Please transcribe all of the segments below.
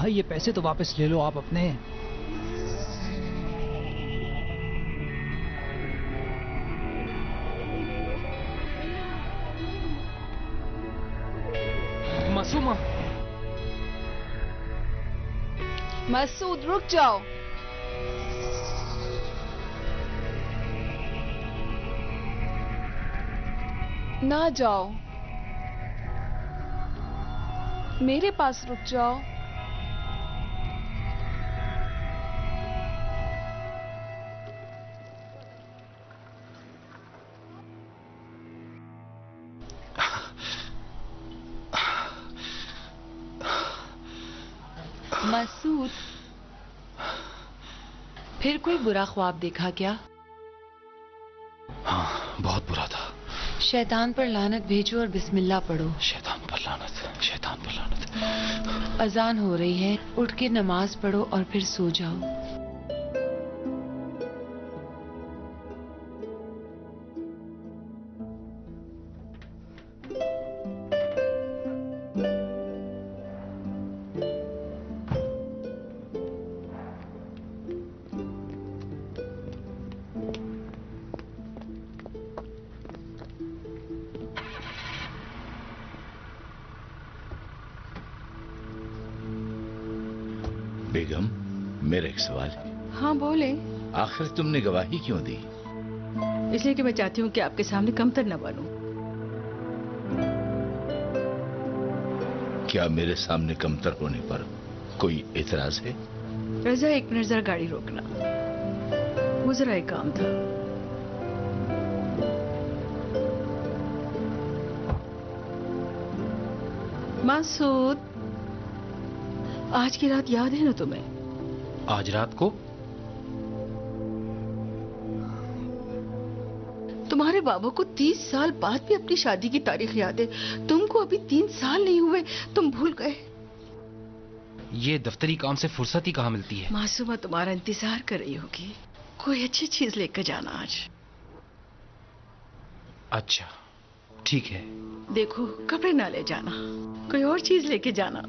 भाई ये पैसे तो वापस ले लो आप अपने। मासूमा। मसूद रुक जाओ। ना जाओ, मेरे पास रुक जाओ। मसूद, फिर कोई बुरा ख्वाब देखा क्या? हाँ, बहुत बुरा था। शैतान पर लानत भेजो और बिस्मिल्लाह पढ़ो। शैतान पर लानत, शैतान पर लानत। अजान हो रही है, उठ के नमाज पढ़ो और फिर सो जाओ। बेगम, मेरा एक सवाल है। हाँ बोले। आखिर तुमने गवाही क्यों दी? इसलिए कि मैं चाहती हूँ कि आपके सामने कमतर न बनूं। क्या मेरे सामने कमतर होने पर कोई एतराज है? रजा, एक मिनट जरा गाड़ी रोकना, वो जरा एक काम था। मासूद, आज की रात याद है ना तुम्हें? आज रात को? तुम्हारे बाबा को 30 साल बाद भी अपनी शादी की तारीख याद है। तुमको अभी 3 साल नहीं हुए, तुम भूल गए। ये दफ्तरी काम से फुर्सत ही कहाँ मिलती है। मासूमा तुम्हारा इंतजार कर रही होगी। कोई अच्छी चीज लेकर जाना आज। अच्छा ठीक है। देखो, कपड़े ना ले जाना, कोई और चीज लेके जाना।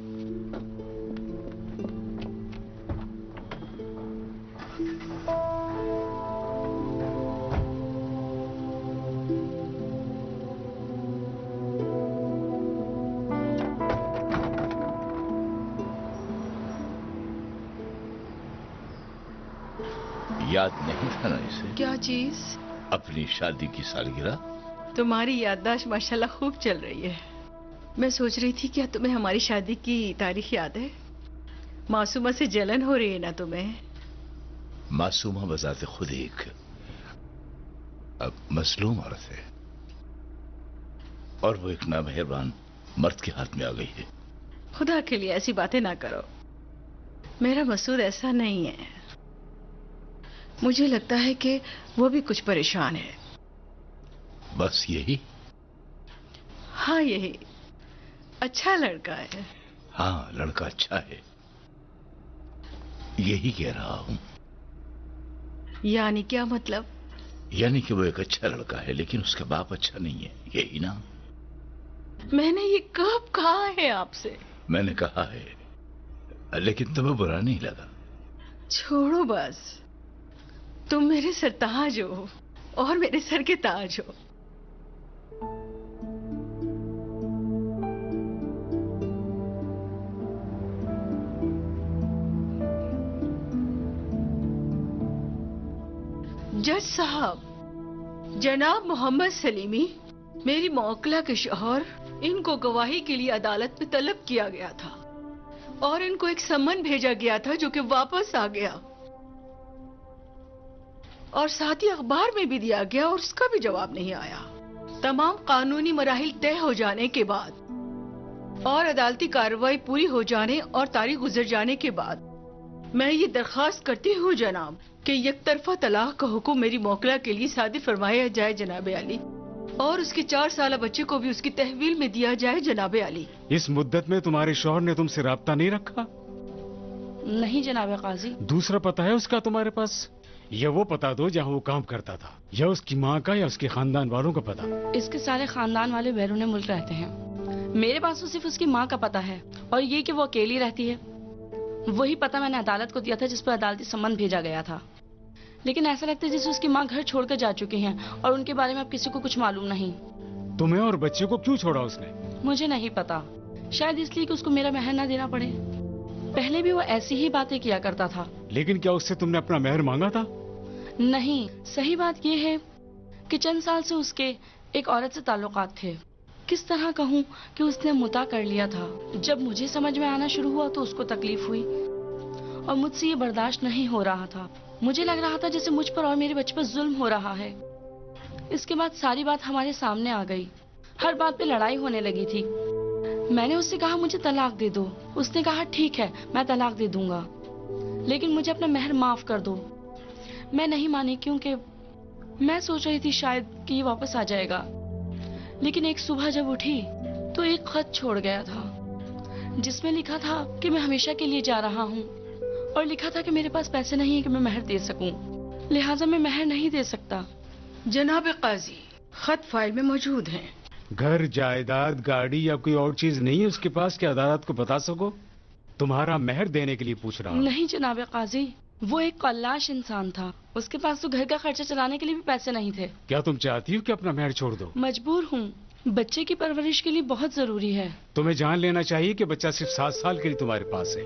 याद नहीं था ना इसे? क्या चीज? अपनी शादी की सालगिरह। तुम्हारी याददाश्त माशाल्लाह खूब चल रही है। मैं सोच रही थी, क्या तुम्हें हमारी शादी की तारीख याद है? मासूमा से जलन हो रही है ना तुम्हें? मासूमा बजाते खुद एक मसलूम औरत है, और वो एक नामेहरबान मर्द के हाथ में आ गई है। खुदा के लिए ऐसी बातें ना करो। मेरा मसूद ऐसा नहीं है। मुझे लगता है कि वो भी कुछ परेशान है। बस यही? हाँ यही। अच्छा लड़का है। हाँ, लड़का अच्छा है, यही कह रहा हूं। यानी क्या मतलब? यानी कि वो एक अच्छा लड़का है, लेकिन उसका बाप अच्छा नहीं है, यही ना? मैंने ये कब कहा है आपसे? मैंने कहा है, लेकिन तुम्हें बुरा नहीं लगा? छोड़ो बस। तुम मेरे सरताज हो और मेरे सर के ताज हो। जज साहब, जनाब मोहम्मद सलीमी, मेरी मौकला के शौहर, इनको गवाही के लिए अदालत में तलब किया गया था और इनको एक सम्मन भेजा गया था जो कि वापस आ गया, और साथ ही अखबार में भी दिया गया और उसका भी जवाब नहीं आया। तमाम कानूनी मराहिल तय हो जाने के बाद और अदालती कार्रवाई पूरी हो जाने और तारीख गुजर जाने के बाद मैं ये दरख्वास्त करती हूँ जनाब कि यकतरफा तलाक का हुक्म मेरी मौकला के लिए सादिर फरमाया जाए जनाब अली, और उसके 4 साल बच्चे को भी उसकी तहवील में दिया जाए जनाब अली। इस मुद्दत में तुम्हारे शौहर ने तुमसे राब्ता नहीं रखा? नहीं जनाब काजी। दूसरा पता है उसका तुम्हारे पास? या वो पता दो जहाँ वो काम करता था, या उसकी माँ का या उसके खानदान वालों का पता? इसके सारे खानदान वाले बैरून मुल्क रहते हैं। मेरे पास तो सिर्फ उसकी माँ का पता है और ये कि वो अकेली रहती है। वही पता मैंने अदालत को दिया था जिस पर अदालती सम्मन भेजा गया था। लेकिन ऐसा लगता है जैसे उसकी माँ घर छोड़कर जा चुकी हैं और उनके बारे में अब किसी को कुछ मालूम नहीं। तुम्हें और बच्चे को क्यों छोड़ा उसने? मुझे नहीं पता, शायद इसलिए कि उसको मेरा महर ना देना पड़े। पहले भी वो ऐसी ही बातें किया करता था। लेकिन क्या उससे तुमने अपना महर मांगा था? नहीं, सही बात ये है कि चंद साल से उसके एक औरत से ताल्लुकात थे। किस तरह कहूँ कि उसने मुता कर लिया था। जब मुझे समझ में आना शुरू हुआ तो उसको तकलीफ हुई और मुझसे ये बर्दाश्त नहीं हो रहा था। मुझे लग रहा था जैसे मुझ पर और मेरे बच्चे पर जुल्म हो रहा है। इसके बाद सारी बात हमारे सामने आ गई। हर बात पे लड़ाई होने लगी थी। मैंने उससे कहा मुझे तलाक दे दो। उसने कहा ठीक है, मैं तलाक दे दूंगा, लेकिन मुझे अपना महर माफ कर दो। मैं नहीं मानी क्योंकि मैं सोच रही थी शायद कि ये वापस आ जाएगा। लेकिन एक सुबह जब उठी तो एक खत छोड़ गया था जिसमें लिखा था कि मैं हमेशा के लिए जा रहा हूँ और लिखा था कि मेरे पास पैसे नहीं है कि मैं महर दे सकूं, लिहाजा मैं महर नहीं दे सकता। जनाब काजी, खत फाइल में मौजूद हैं। घर, जायदाद, गाड़ी या कोई और चीज नहीं है उसके पास कि अदालत को बता सको? तुम्हारा महर देने के लिए पूछ रहा हूँ। नहीं जनाब काजी, वो एक कल्लाश इंसान था। उसके पास तो घर का खर्चा चलाने के लिए भी पैसे नहीं थे। क्या तुम चाहती हो कि अपना महर छोड़ दो? मजबूर हूँ, बच्चे की परवरिश के लिए बहुत जरूरी है। तुम्हें जान लेना चाहिए कि बच्चा सिर्फ 7 साल के लिए तुम्हारे पास है।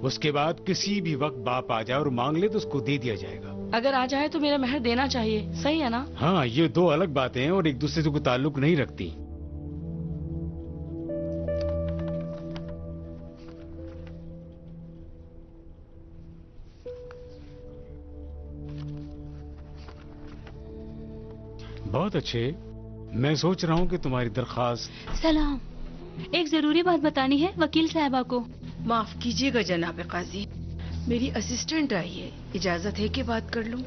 उसके बाद किसी भी वक्त बाप आ जाए और मांग ले तो उसको दे दिया जाएगा। अगर आ जाए तो मेरा महर देना चाहिए, सही है ना? हाँ, ये 2 अलग बातें हैं और एक दूसरे से कोई ताल्लुक नहीं रखती। बहुत अच्छे। मैं सोच रहा हूँ कि तुम्हारी दरखास्त। सलाम, एक जरूरी बात बतानी है वकील साहबा को। माफ कीजिएगा जनाब काजी, मेरी असिस्टेंट आई है, इजाजत है कि बात कर लूं?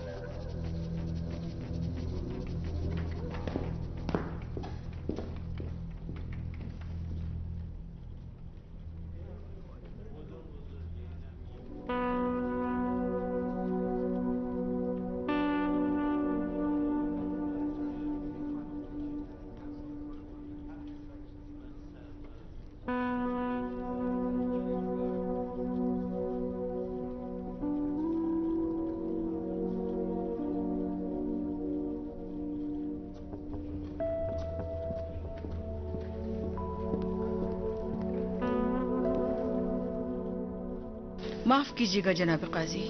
माफ कीजिएगा जनाब काजी,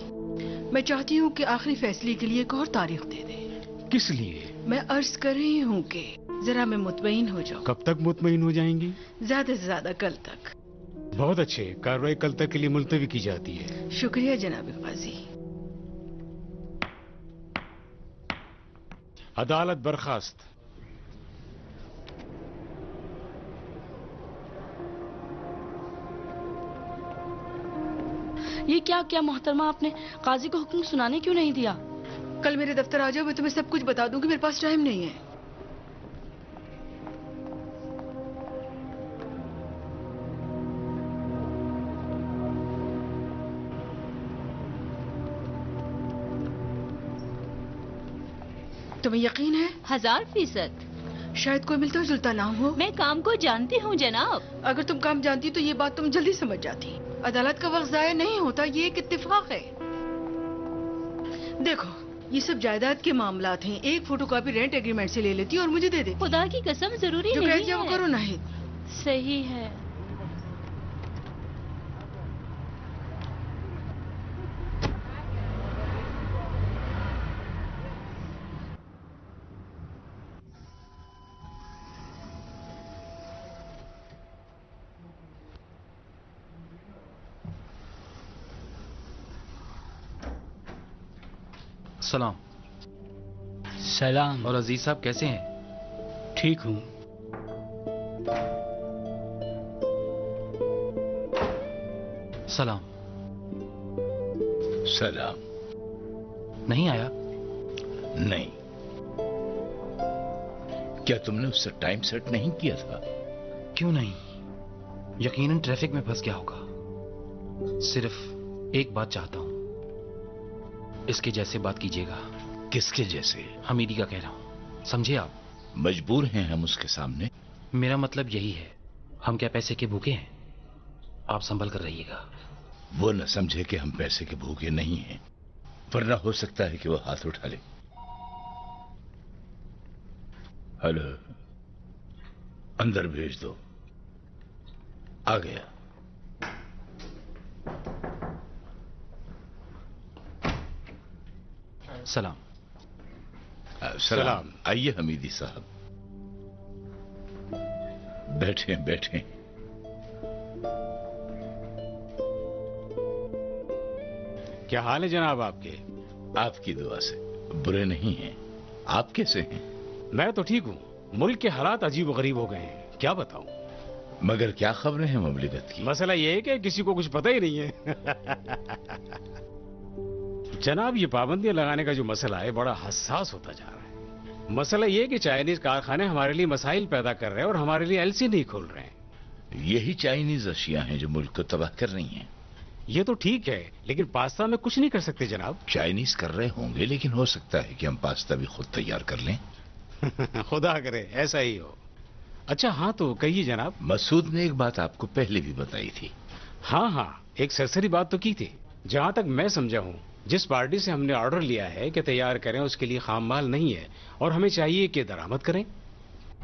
मैं चाहती हूँ कि आखिरी फैसले के लिए एक और तारीख दे दें। किस लिए? मैं अर्ज कर रही हूँ कि जरा मैं मुतमईन हो जाऊँ। कब तक मुतमईन हो जाएंगी? ज्यादा से ज्यादा कल तक। बहुत अच्छे। कार्रवाई कल तक के लिए मुलतवी की जाती है। शुक्रिया जनाब काजी। अदालत बर्खास्त। ये क्या क्या मोहतरमा, आपने काजी को हुक्म सुनाने क्यों नहीं दिया? कल मेरे दफ्तर आ जाओ, मैं तुम्हें सब कुछ बता दूंगी। मेरे पास टाइम नहीं है। तुम्हें यकीन है? 1000%। शायद कोई मिलता जुलता नाम हो। मैं काम को जानती हूँ जनाब। अगर तुम काम जानती तो ये बात तुम जल्दी समझ जाती। अदालत का वक्त जाया नहीं होता, ये एक इत्तेफाक है। देखो, ये सब जायदाद के मामलात हैं। एक फोटोकॉपी रेंट एग्रीमेंट से ले लेती और मुझे दे देती। खुदा की कसम जरूरी जो नहीं कह दिया वो है। करो नहीं। सही है। सलाम। सलाम। और अजीज साहब कैसे हैं? ठीक हूँ। सलाम। सलाम। नहीं आया? नहीं। क्या तुमने उससे टाइम सेट नहीं किया था? क्यों नहीं, यकीनन ट्रैफिक में फंस गया होगा। सिर्फ एक बात चाहता हूं, इसके जैसे बात कीजिएगा। किसके जैसे? हमीदी का कह रहा हूं, समझे आप? मजबूर हैं हम उसके सामने। मेरा मतलब यही है, हम क्या पैसे के भूखे हैं? आप संभल कर रहिएगा। वो न समझे कि हम पैसे के भूखे नहीं हैं, वरना हो सकता है कि वो हाथ उठा ले। हेलो, अंदर भेज दो। आ गया। सलाम। सलाम। आइए हमीदी साहब, बैठें बैठें। क्या हाल है जनाब आपके? आपकी दुआ से बुरे नहीं हैं। आप कैसे हैं? मैं तो ठीक हूँ। मुल्क के हालात अजीब गरीब हो गए हैं, क्या बताऊं। मगर क्या खबरें हैं ममलिकत की? मसला ये है कि किसी को कुछ पता ही नहीं है। जनाब, ये पाबंदियां लगाने का जो मसला है बड़ा हसास होता जा रहा है। मसला ये है कि चाइनीज कारखाने हमारे लिए मसाइल पैदा कर रहे हैं और हमारे लिए एलसी नहीं खोल रहे हैं। यही चाइनीज अशिया हैं जो मुल्क को तबाह कर रही हैं। ये तो ठीक है, लेकिन पास्ता में कुछ नहीं कर सकते जनाब। चाइनीज कर रहे होंगे, लेकिन हो सकता है कि हम पास्ता भी खुद तैयार कर लें। खुदा करे ऐसा ही हो। अच्छा हाँ, तो कहिए जनाब। मसूद ने एक बात आपको पहले भी बताई थी। हाँ हाँ, एक सरसरी बात तो की थी। जहां तक मैं समझा हूँ, जिस पार्टी से हमने ऑर्डर लिया है कि तैयार करें, उसके लिए खाम माल नहीं है और हमें चाहिए कि दरामद करें।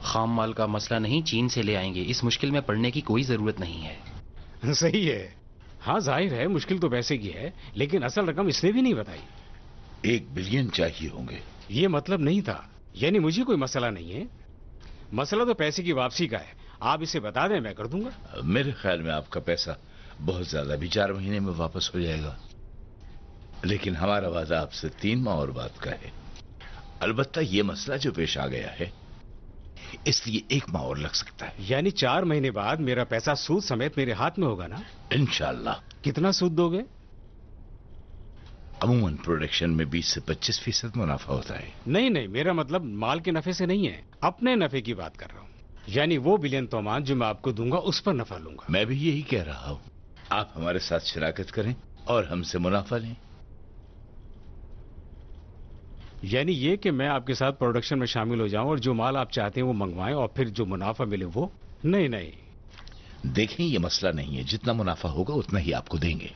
खाम माल का मसला नहीं, चीन से ले आएंगे। इस मुश्किल में पड़ने की कोई जरूरत नहीं है। सही है। हाँ जाहिर है मुश्किल तो पैसे की है, लेकिन असल रकम इसने भी नहीं बताई। 1 बिलियन चाहिए होंगे। ये मतलब नहीं था, यानी मुझे कोई मसला नहीं है। मसला तो पैसे की वापसी का है। आप इसे बता दें, मैं कर दूंगा। मेरे ख्याल में आपका पैसा बहुत ज्यादा भी 4 महीने में वापस हो जाएगा, लेकिन हमारा वादा आपसे 3 माह और बाद का है। अलबत्ता ये मसला जो पेश आ गया है, इसलिए 1 माह और लग सकता है। यानी 4 महीने बाद मेरा पैसा सूद समेत मेरे हाथ में होगा ना? इंशाल्लाह। कितना सूद दोगे? अमूमन प्रोडक्शन में 20 से 25% मुनाफा होता है। नहीं नहीं, मेरा मतलब माल के नफे से नहीं है, अपने नफे की बात कर रहा हूँ। यानी वो बिलियन तोमान जो मैं आपको दूंगा उस पर नफा लूंगा। मैं भी यही कह रहा हूँ। आप हमारे साथ शराकत करें और हमसे मुनाफा लें। यानी ये कि मैं आपके साथ प्रोडक्शन में शामिल हो जाऊं और जो माल आप चाहते हैं वो मंगवाएं और फिर जो मुनाफा मिले वो? नहीं नहीं। देखें, ये मसला नहीं है। जितना मुनाफा होगा उतना ही आपको देंगे।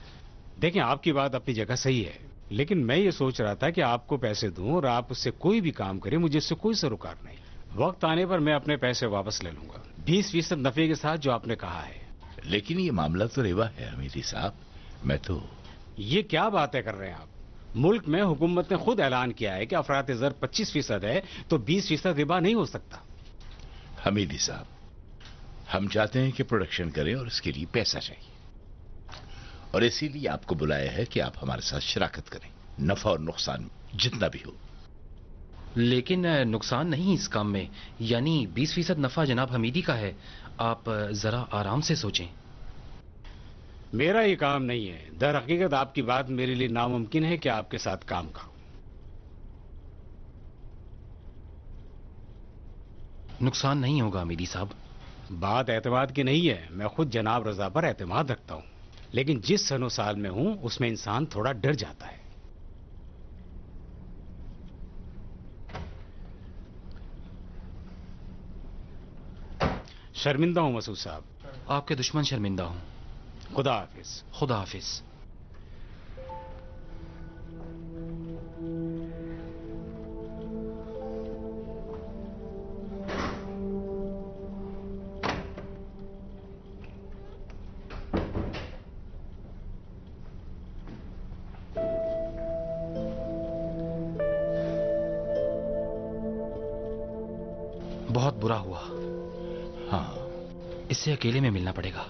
देखें, आपकी बात अपनी जगह सही है, लेकिन मैं ये सोच रहा था कि आपको पैसे दूं और आप उससे कोई भी काम करें, मुझे इससे कोई सरोकार नहीं। वक्त आने पर मैं अपने पैसे वापस ले लूंगा 20% नफे के साथ जो आपने कहा है। लेकिन ये मामला तो रिबा है हमीदी साहब। मैं तो... ये क्या बातें कर रहे हैं आप? मुल्क में हुकूमत ने खुद ऐलान किया है कि अफरात ज़र 25% है, तो 20% रिबा नहीं हो सकता। हमीदी साहब, हम चाहते हैं कि प्रोडक्शन करें और इसके लिए पैसा चाहिए, और इसीलिए आपको बुलाया है कि आप हमारे साथ शराकत करें, नफा और नुकसान जितना भी हो। लेकिन नुकसान नहीं इस काम में। यानी 20% नफा जनाब हमीदी का है। आप जरा आराम से सोचें। मेरा ये काम नहीं है। दर हकीकत आपकी बात मेरे लिए नामुमकिन है कि आपके साथ काम करूं। नुकसान नहीं होगा हमीदी साहब। बात एतमाद की नहीं है। मैं खुद जनाब रजा पर एतमाद रखता हूं, लेकिन जिस सनो साल में हूं उसमें इंसान थोड़ा डर जाता है। शर्मिंदा हूं मसूद साहब। आपके दुश्मन शर्मिंदा हूं। खुदा हाफिज। खुदा हाफिज। बहुत बुरा हुआ। हाँ, इससे अकेले में मिलना पड़ेगा।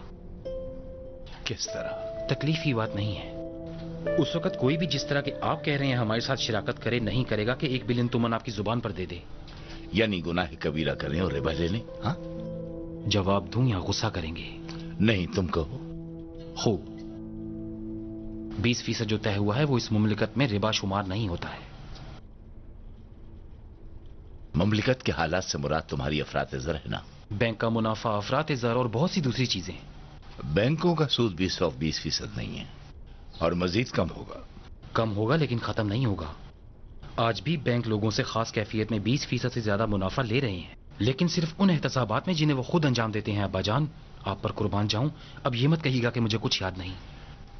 किस तरह? तकलीफ की बात नहीं है। उस वक्त कोई भी जिस तरह के आप कह रहे हैं हमारे साथ शिराकत करे नहीं करेगा कि 1 बिलियन तुमन आपकी जुबान पर दे दे। यानी गुनाह कबीरा करें और रिबा ले लें? हाँ? जवाब दूं या गुस्सा करेंगे? नहीं, तुम कहो। खूब। 20% जो तय हुआ है वो इस मुमलिकत में रिबा शुमार नहीं होता है। मुमलिकत के हालात से मुराद तुम्हारी अफरात-ए-ज़र है ना? बैंक का मुनाफा, अफरात-ए-ज़र और बहुत सी दूसरी चीजें। बैंकों का सूद 20% नहीं है और मजीद कम होगा। कम होगा लेकिन खत्म नहीं होगा। आज भी बैंक लोगों से खास कैफियत में 20% से ज्यादा मुनाफा ले रहे हैं, लेकिन सिर्फ उन एहतसाबात में जिन्हें वो खुद अंजाम देते हैं। अब्बाजान, आप पर कुर्बान जाऊं, अब ये मत कहिएगा कि मुझे कुछ याद नहीं।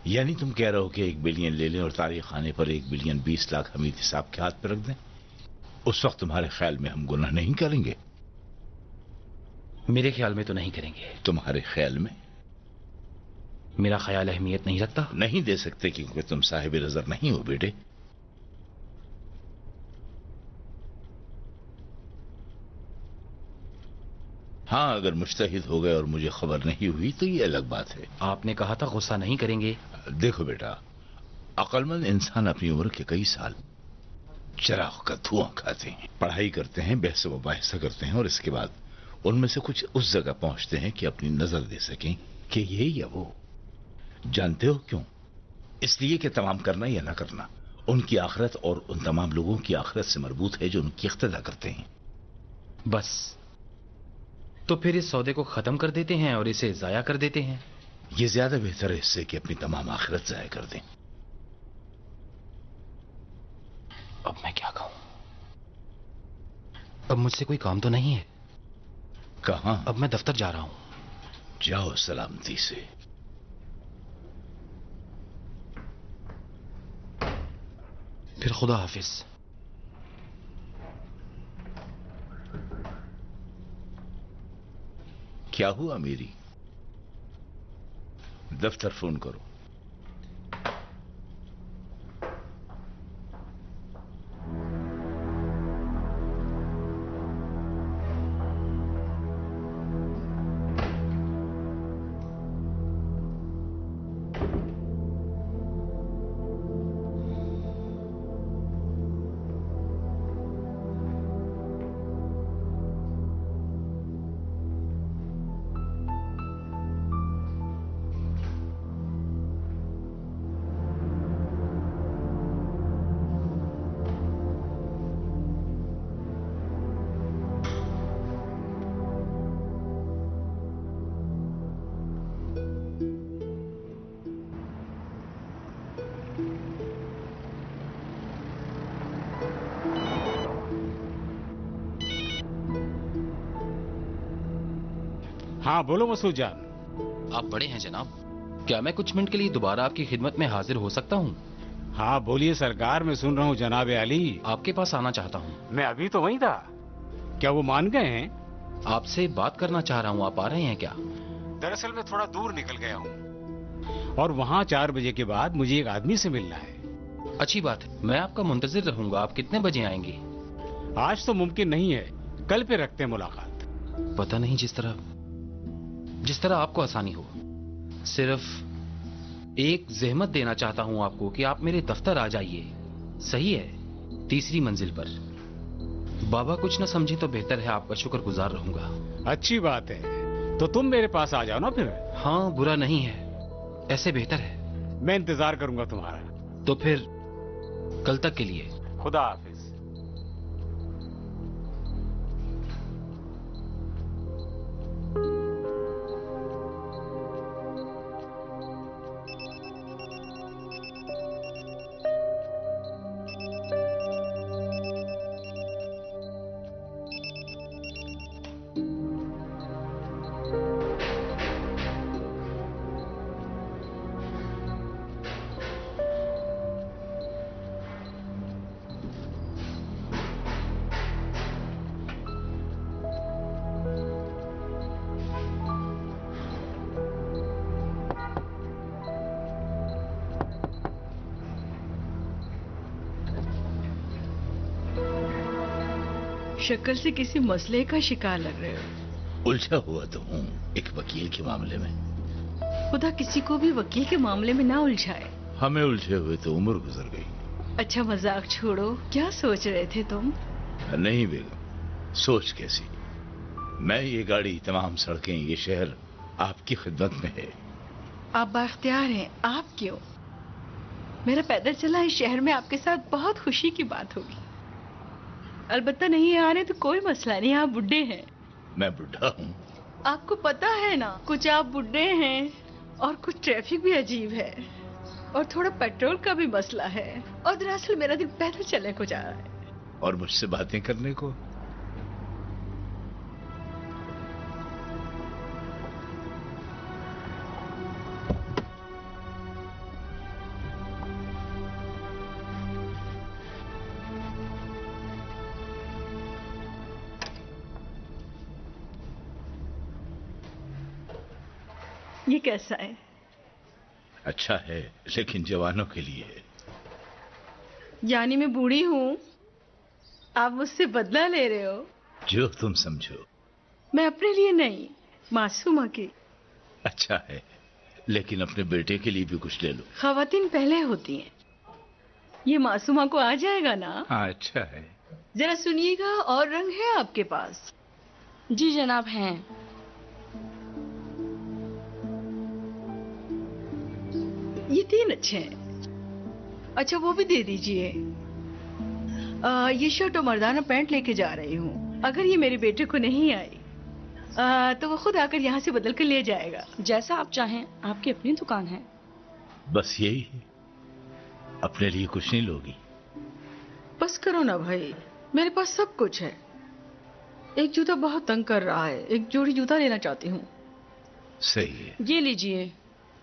यानी तुम कह रहे हो कि 1 बिलियन ले लें और तारीख खाने पर 1 बिलियन 20 लाख हमीद साहब के हाथ पर रख दें? उस वक्त तुम्हारे ख्याल में हम गुनाह नहीं करेंगे? मेरे ख्याल में तो नहीं करेंगे। तुम्हारे ख्याल में? मेरा ख्याल अहमियत नहीं रखता। नहीं दे सकते क्योंकि तुम साहिब नजर नहीं हो बेटे। हाँ, अगर मुश्तहिद हो गए और मुझे खबर नहीं हुई तो ये अलग बात है। आपने कहा था गुस्सा नहीं करेंगे। देखो बेटा, अक्लमंद इंसान अपनी उम्र के कई साल चिराग का धुआं खाते हैं, पढ़ाई करते हैं, बहस व मुबाहिसा करते हैं और इसके बाद उनमें से कुछ उस जगह पहुंचते हैं कि अपनी नजर दे सकें कि ये या वो। जानते हो क्यों? इसलिए कि तमाम करना या ना करना उनकी आखिरत और उन तमाम लोगों की आखिरत से मरबूत है जो उनकी इख्तिदा करते हैं। बस तो फिर इस सौदे को खत्म कर देते हैं और इसे जाया कर देते हैं। ये ज्यादा बेहतर है इससे कि अपनी तमाम आखिरत जाया कर दें। अब मैं क्या कहूं? अब मुझसे कोई काम तो नहीं है। कहां? अब मैं दफ्तर जा रहा हूं। जाओ सलामती से। फिर खुदा हाफिज। क्या हुआ मेरी? दफ्तर फोन करो। हाँ बोलो मसूद जान। आप बड़े हैं जनाब, क्या मैं कुछ मिनट के लिए दोबारा आपकी खिदमत में हाजिर हो सकता हूँ? हाँ बोलिए सरकार, मैं सुन रहा हूँ जनाब अली। आपके पास आना चाहता हूँ। मैं अभी तो वहीं था। क्या वो मान गए हैं? आपसे बात करना चाह रहा हूँ, आप आ रहे हैं क्या? दरअसल मैं थोड़ा दूर निकल गया हूँ और वहाँ 4 बजे के बाद मुझे एक आदमी से मिलना है। अच्छी बात है, मैं आपका मुंतजिर रहूंगा। आप कितने बजे आएंगे? आज तो मुमकिन नहीं है, कल पे रखते हैं मुलाकात। पता नहीं, जिस तरह आपको आसानी हो। सिर्फ एक जहमत देना चाहता हूं आपको कि आप मेरे दफ्तर आ जाइए। सही है, 3री मंजिल पर। बाबा कुछ न समझे तो बेहतर है, आपका शुक्रगुजार रहूंगा। अच्छी बात है, तो तुम मेरे पास आ जाओ ना फिर। हाँ, बुरा नहीं है, ऐसे बेहतर है। मैं इंतजार करूंगा तुम्हारा। तो फिर कल तक के लिए खुदा हाफिज। शक्ल से किसी मसले का शिकार लग रहे हो। उलझा हुआ तो हूँ एक वकील के मामले में। खुदा किसी को भी वकील के मामले में ना उलझाए। हमें उलझे हुए तो उम्र गुजर गई। अच्छा मजाक छोड़ो, क्या सोच रहे थे तुम? नहीं बेगम, सोच कैसी। मैं ये गाड़ी, तमाम सड़कें, ये शहर आपकी खिदमत में है। आप बाख्तियार हैं, आप क्यों? मेरा पैदल चला इस शहर में आपके साथ बहुत खुशी की बात होगी। अलबत्ता नहीं आ रहे तो कोई मसला नहीं, आप बुड्ढे हैं। मैं बुढ़ा हूँ? आपको पता है ना, कुछ आप बुड्ढे हैं और कुछ ट्रैफिक भी अजीब है और थोड़ा पेट्रोल का भी मसला है और दरअसल मेरा दिल पैदल चलने को जा रहा है। और मुझसे बातें करने को? ये कैसा है? अच्छा है, लेकिन जवानों के लिए है। यानी मैं बूढ़ी हूँ, आप मुझसे बदला ले रहे हो? जो तुम समझो। मैं अपने लिए नहीं, मासूमा की। अच्छा है, लेकिन अपने बेटे के लिए भी कुछ ले लो। खवातीन पहले होती हैं, ये मासूमा को आ जाएगा ना? हाँ, अच्छा है। जरा सुनिएगा, और रंग है आपके पास? जी जनाब हैं। ये 3 अच्छे हैं। अच्छा, वो भी दे दीजिए। ये शर्ट और मर्दाना पैंट लेके जा रही हूँ। अगर ये मेरे बेटे को नहीं आई तो वो खुद आकर यहाँ से बदल कर ले जाएगा। जैसा आप चाहें, आपकी अपनी दुकान है। बस यही है, अपने लिए कुछ नहीं लोगी? बस करो ना भाई, मेरे पास सब कुछ है। एक जूता बहुत तंग कर रहा है, एक जोड़ी जूता लेना चाहती हूँ। सही है। ये लीजिए,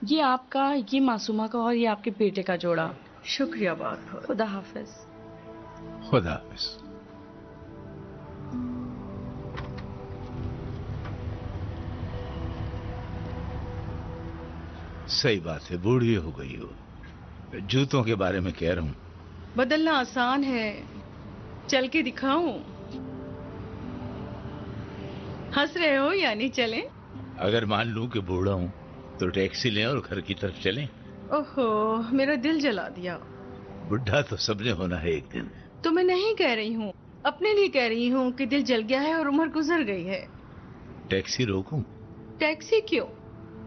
ये आपका, ये मासूमा का और ये आपके बेटे का जोड़ा। शुक्रिया बहुत बहुत। खुदा हाफिज। खुदा हाफिज। सही बात है, बूढ़ी हो गई हो। जूतों के बारे में कह रहा हूँ। बदलना आसान है, चल के दिखाऊं? हंस रहे हो, यानी चलें? अगर मान लूं कि बूढ़ा हूं तो टैक्सी लें और घर की तरफ चलें। ओहो, मेरा दिल जला दिया। बुढ़ा तो सबने होना है एक दिन। तो मैं नहीं कह रही हूँ, अपने लिए कह रही हूँ कि दिल जल गया है और उम्र गुजर गई है। टैक्सी रोकूं? टैक्सी क्यों,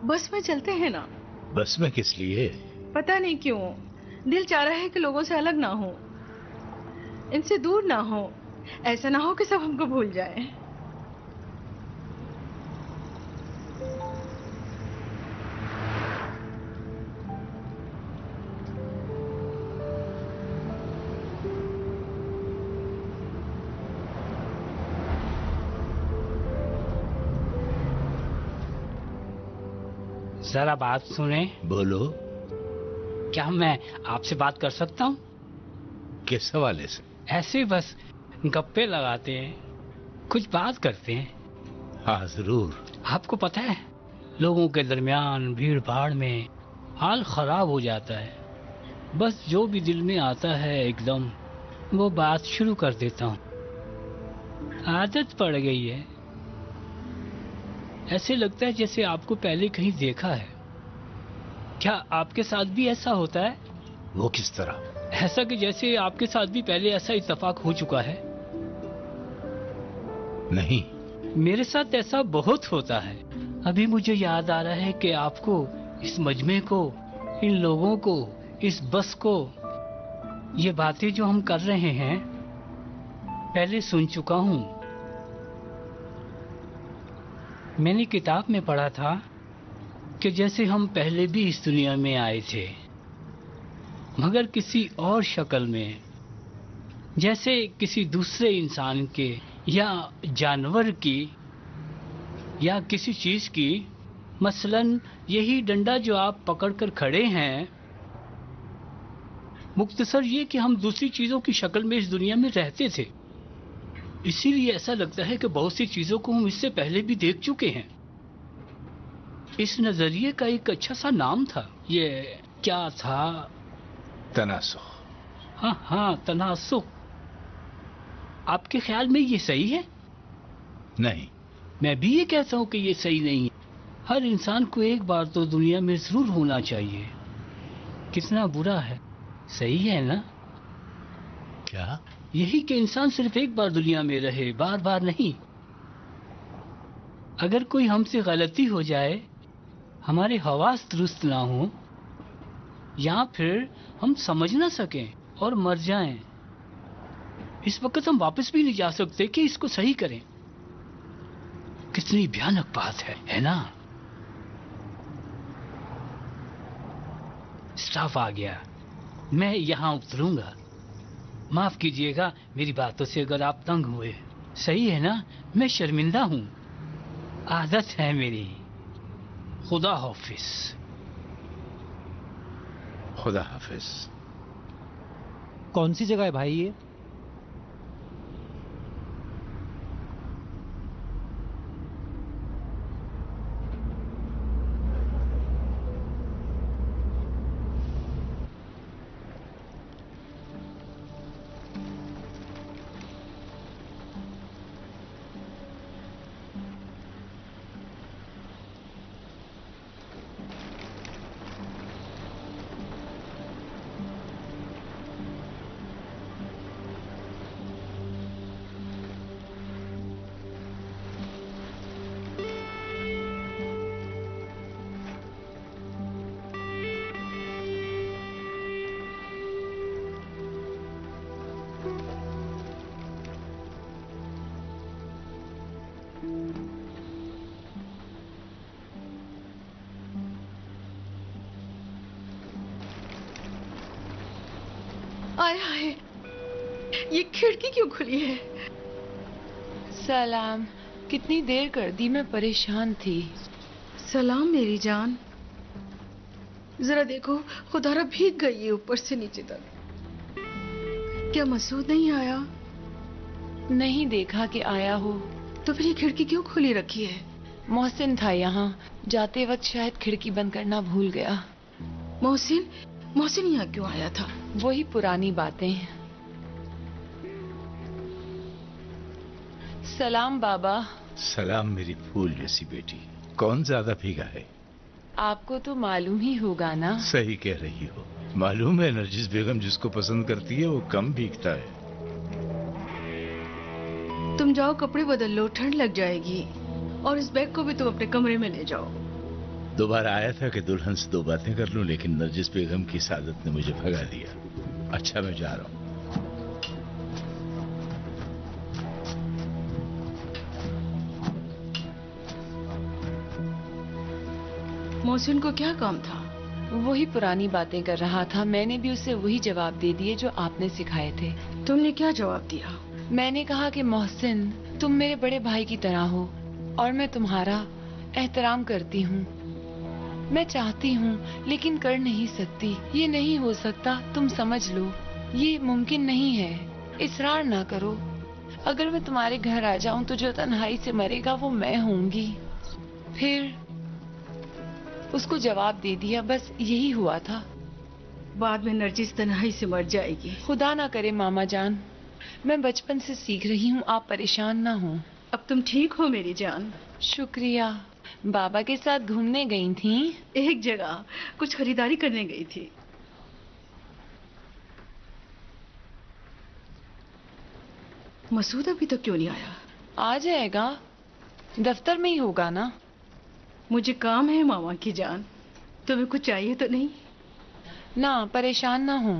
बस में चलते हैं ना। बस में किस लिए? पता नहीं क्यों, दिल चाह रहा है कि लोगों से अलग ना हो, इनसे दूर ना हो। ऐसा ना हो कि सब हमको भूल जाएं। जरा बात सुने। बोलो। क्या मैं आपसे बात कर सकता हूँ? किस हवाले से? ऐसे बस गप्पे लगाते हैं, कुछ बात करते हैं। हाँ जरूर। आपको पता है, लोगों के दरमियान भीड़ भाड़ में हाल खराब हो जाता है। बस जो भी दिल में आता है एकदम वो बात शुरू कर देता हूँ। आदत पड़ गई है। ऐसे लगता है जैसे आपको पहले कहीं देखा है। क्या आपके साथ भी ऐसा होता है? वो किस तरह? ऐसा कि जैसे आपके साथ भी पहले ऐसा इत्तेफाक हो चुका है। नहीं। मेरे साथ ऐसा बहुत होता है। अभी मुझे याद आ रहा है कि आपको, इस मजमे को, इन लोगों को, इस बस को, ये बातें जो हम कर रहे हैं पहले सुन चुका हूँ। मैंने किताब में पढ़ा था कि जैसे हम पहले भी इस दुनिया में आए थे, मगर किसी और शक्ल में, जैसे किसी दूसरे इंसान के या जानवर की या किसी चीज की। मसलन यही डंडा जो आप पकड़कर खड़े हैं, मुख्तसर ये कि हम दूसरी चीजों की शक्ल में इस दुनिया में रहते थे। इसीलिए ऐसा लगता है कि बहुत सी चीजों को हम इससे पहले भी देख चुके हैं। इस नजरिए का एक अच्छा सा नाम था, ये क्या था? तनासुख। हाँ, तनासुख। आपके ख्याल में ये सही है? नहीं। मैं भी ये कहता हूँ कि ये सही नहीं है। हर इंसान को एक बार तो दुनिया में जरूर होना चाहिए। कितना बुरा है, सही है ना? क्या? यही कि इंसान सिर्फ एक बार दुनिया में रहे, बार बार नहीं। अगर कोई हमसे गलती हो जाए, हमारे हवास दुरुस्त ना हो, या फिर हम समझ ना सकें और मर जाएं, इस वक्त हम वापस भी नहीं जा सकते कि इसको सही करें। कितनी भयानक बात है ना? स्टाफ आ गया, मैं यहाँ उतरूंगा। माफ कीजिएगा मेरी बातों से अगर आप तंग हुए। सही है ना? मैं शर्मिंदा हूँ, आदत है मेरी। खुदा हाफिज। खुदा हाफिज। कौन सी जगह है भाई ये? आए हाय, ये खिड़की क्यों खुली है? सलाम। कितनी देर कर दी, मैं परेशान थी। सलाम मेरी जान। जरा देखो, खुदारा भीग गई है ऊपर से नीचे तक। क्या मसूद नहीं आया? नहीं देखा कि आया हो। तो फिर ये खिड़की क्यों खुली रखी है? मोहसिन था यहाँ, जाते वक्त शायद खिड़की बंद करना भूल गया। मोहसिन? मोहसिन यहाँ क्यों आया था? वही पुरानी बातें। सलाम बाबा। सलाम मेरी फूल जैसी बेटी। कौन ज्यादा भीगा है? आपको तो मालूम ही होगा ना। सही कह रही हो। मालूम है, नरजिस बेगम जिसको पसंद करती है वो कम भीगता है। तुम जाओ, कपड़े बदल लो, ठंड लग जाएगी। और इस बैग को भी तुम अपने कमरे में ले जाओ। दोबारा आया था कि दुल्हन से दो बातें कर लूं, लेकिन नरजिस बेगम की सादत ने मुझे भगा दिया। अच्छा, मैं जा रहा हूं। मोहसिन को क्या काम था? वही पुरानी बातें कर रहा था। मैंने भी उसे वही जवाब दे दिए जो आपने सिखाए थे। तुमने क्या जवाब दिया? मैंने कहा कि मोहसिन, तुम मेरे बड़े भाई की तरह हो और मैं तुम्हारा एहतराम करती हूँ। मैं चाहती हूँ लेकिन कर नहीं सकती। ये नहीं हो सकता, तुम समझ लो। ये मुमकिन नहीं है। इसरार ना करो। अगर मैं तुम्हारे घर आ जाऊं तो जो तन्हाई से मरेगा वो मैं होंगी। फिर उसको जवाब दे दिया, बस यही हुआ था। बाद में नरजिस तन्हाई से मर जाएगी। खुदा ना करे मामा जान, मैं बचपन से सीख रही हूँ, आप परेशान ना हो। अब तुम ठीक हो मेरी जान? शुक्रिया। बाबा के साथ घूमने गई थी? एक जगह कुछ खरीदारी करने गई थी। मसूद अभी तक क्यों नहीं आया? आ जाएगा, दफ्तर में ही होगा ना। मुझे काम है मामा की जान। तुम्हें कुछ चाहिए तो नहीं? ना, परेशान ना हो।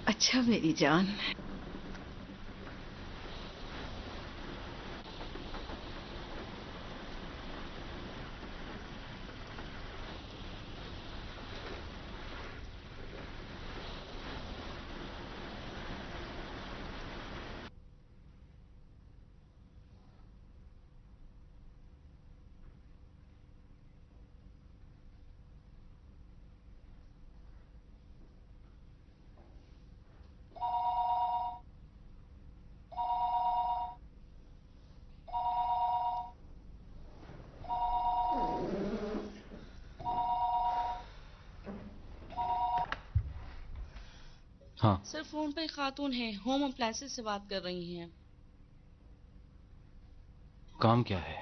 अच्छा मेरी जान। हाँ सर, फोन पे खातून है, होम अप्लायंसेस से बात कर रही हैं। काम क्या है?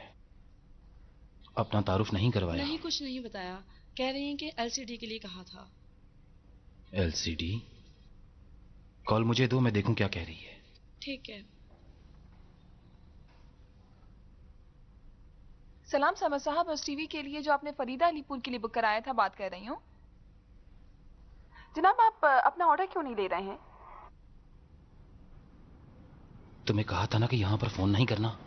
अपना तारुफ नहीं करवाया? नहीं, कुछ नहीं बताया। कह रही हैं कि एलसीडी के लिए कहा था। एलसीडी? कॉल मुझे दो, मैं देखूं क्या कह रही है। ठीक है। सलाम समर साहब, उस टीवी के लिए जो आपने फरीदा अलीपुर के लिए बुक कराया था बात कर रही हूँ। जनाब, आप अपना ऑर्डर क्यों नहीं ले रहे हैं? तुम्हें कहा था ना कि यहाँ पर फोन नहीं करना।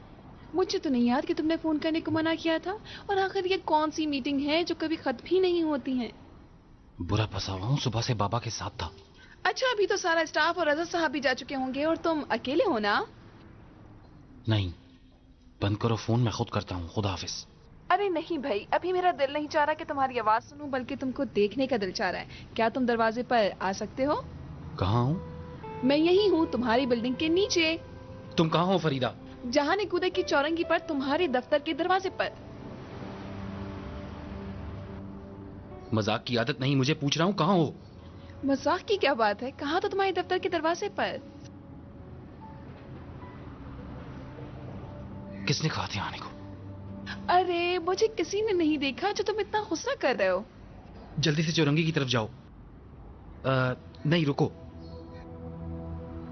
मुझे तो नहीं याद कि तुमने फोन करने को मना किया था। और आखिर ये कौन सी मीटिंग है जो कभी खत्म ही नहीं होती है? बुरा फंसा हुआ हूँ, सुबह से बाबा के साथ था। अच्छा, अभी तो सारा स्टाफ और रजत साहब भी जा चुके होंगे और तुम अकेले हो ना? नहीं, बंद करो फोन, मैं खुद करता हूँ। खुदा हाफिज। अरे नहीं भाई, अभी मेरा दिल नहीं चाह रहा कि तुम्हारी आवाज सुनूं, बल्कि तुमको देखने का दिल चाह रहा है। क्या तुम दरवाजे पर आ सकते हो? कहाँ हूँ? मैं यही हूँ, तुम्हारी बिल्डिंग के नीचे। तुम कहाँ हो फरीदा? जहाँ ने कूदे की चौरंगी पर, तुम्हारे दफ्तर के दरवाजे पर। मजाक की आदत नहीं, मुझे पूछ रहा हूँ कहाँ हो? मजाक की क्या बात है, कहा तो तुम्हारे दफ्तर के दरवाजे पर। किसने कहा था आने को? अरे मुझे किसी ने नहीं देखा, जो तुम इतना गुस्सा कर रहे हो। जल्दी से चौरंगी की तरफ जाओ। नहीं, रुको।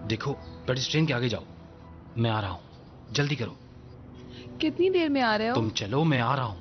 देखो, पेडिस्ट्रियन के आगे जाओ। मैं आ रहा हूँ, जल्दी करो। कितनी देर में आ रहे हो? तुम चलो, मैं आ रहा हूँ।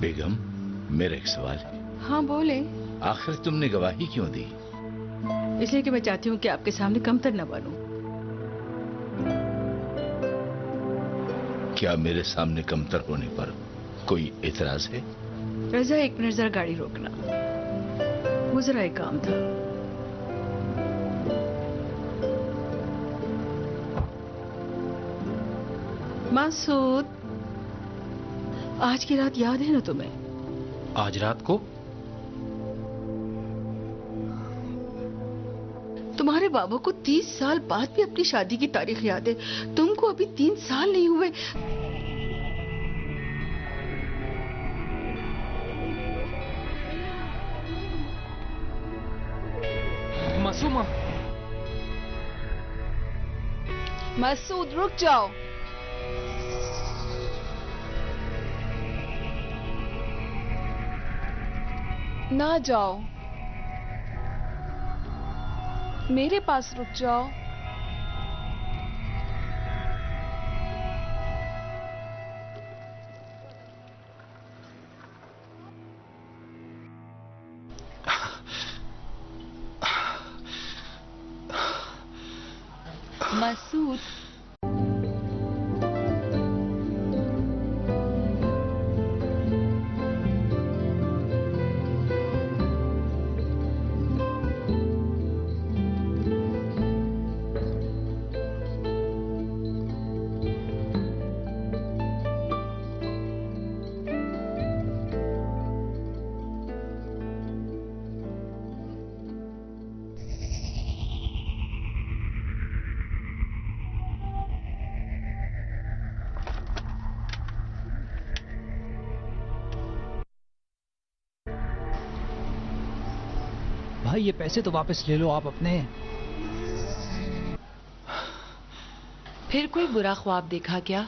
बेगम मेरा एक सवाल है। हाँ बोले। आखिर तुमने गवाही क्यों दी? इसलिए कि मैं चाहती हूँ कि आपके सामने कमतर न बनूं। क्या मेरे सामने कमतर होने पर कोई एतराज है? रजा एक मिनट जरा गाड़ी रोकना, वो जरा एक काम था। मासूद, आज की रात याद है ना तुम्हें? आज रात को? तुम्हारे बाबा को 30 साल बाद भी अपनी शादी की तारीख याद है। तुमको अभी 3 साल नहीं हुए। मासूमा। मसूद रुक जाओ। ना जाओ, मेरे पास रुक जाओ। मसूद, भाई ये पैसे तो वापस ले लो आप अपने। फिर कोई बुरा ख्वाब देखा क्या?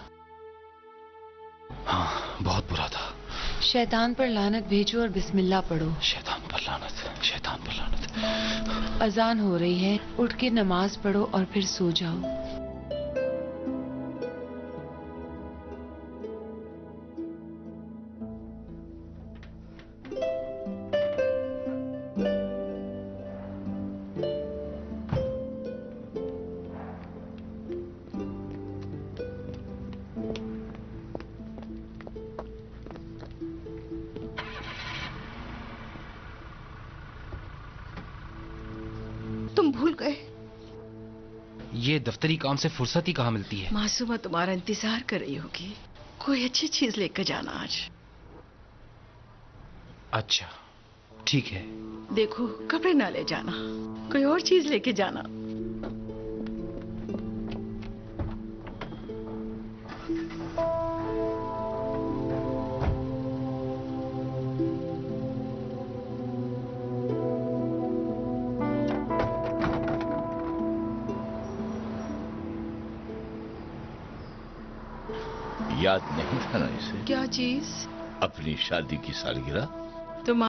हाँ, बहुत बुरा था। शैतान पर लानत भेजो और बिस्मिल्लाह पढ़ो। शैतान पर लानत, शैतान पर लानत। अजान हो रही है, उठ के नमाज पढ़ो और फिर सो जाओ। तुम भूल गए? ये दफ्तरी काम से फुर्सत ही कहाँ मिलती है। मासूमा तुम्हारा इंतजार कर रही होगी। कोई अच्छी चीज लेकर जाना आज। अच्छा, ठीक है। देखो कपड़े ना ले जाना, कोई और चीज लेके जाना। याद नहीं था ना इसे? क्या चीज? अपनी शादी की सालगिरह। तुम